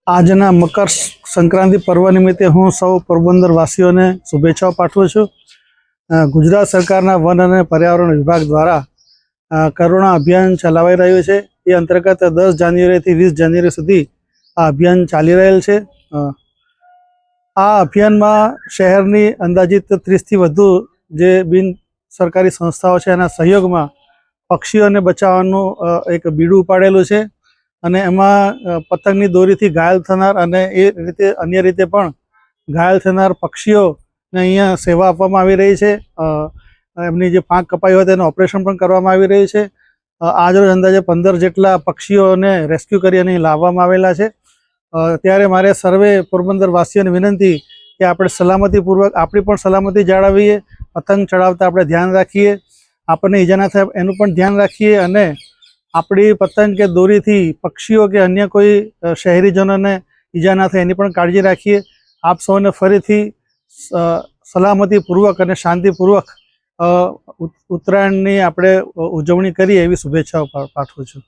આજના મકર સંક્રાંતિ પર્વ નિમિત્તે હું સૌ પોરબંદરવાસીઓને શુભેચ્છાઓ પાઠવું છું। ગુજરાત સરકારના વન અને પર્યાવરણ વિભાગ દ્વારા કરુણા અભિયાન ચલાવાઈ રહ્યું છે। એ અંતર્ગત 10 જાન્યુઆરીથી 20 જાન્યુઆરી સુધી આ અભિયાન ચાલી રહેલ છે। આ અભિયાનમાં શહેરની અંદાજિત 30થી વધુ જે બિન સરકારી સંસ્થાઓ છે એના સહયોગમાં પક્ષીઓને બચાવવાનું એક બીડું ઉપાડેલું છે અને એમાં પતંગની દોરીથી ઘાયલ થનાર અને એ રીતે અન્ય રીતે પણ ઘાયલ થનાર પક્ષીઓને અહીંયા સેવા આપવામાં આવી રહી છે। એમની જે પાંખ કપાઈ હોય તેનું ઓપરેશન પણ કરવામાં આવી રહ્યું છે। આજરોજ અંદાજે 15 જેટલા પક્ષીઓને રેસ્ક્યુ કરી અને લાવવામાં આવેલા છે। ત્યારે મારે સર્વે પોરબંદરવાસીઓને વિનંતી કે આપણે સલામતીપૂર્વક આપણી પણ સલામતી જાળવીએ, પતંગ ચડાવતા આપણે ધ્યાન રાખીએ, આપણને ઈજા ના થાય એનું પણ ધ્યાન રાખીએ અને આપણી પતંગ કે દોરીથી પક્ષીઓ કે અન્ય કોઈ શહેરીજનોને ઈજા ના થાય એની પણ કાળજી રાખીએ। આપ સૌને ફરીથી સલામતીપૂર્વક અને શાંતિપૂર્વક ઉત્તરાયણની આપણે ઉજવણી કરીએ એવી શુભેચ્છાઓ પાઠવું છું।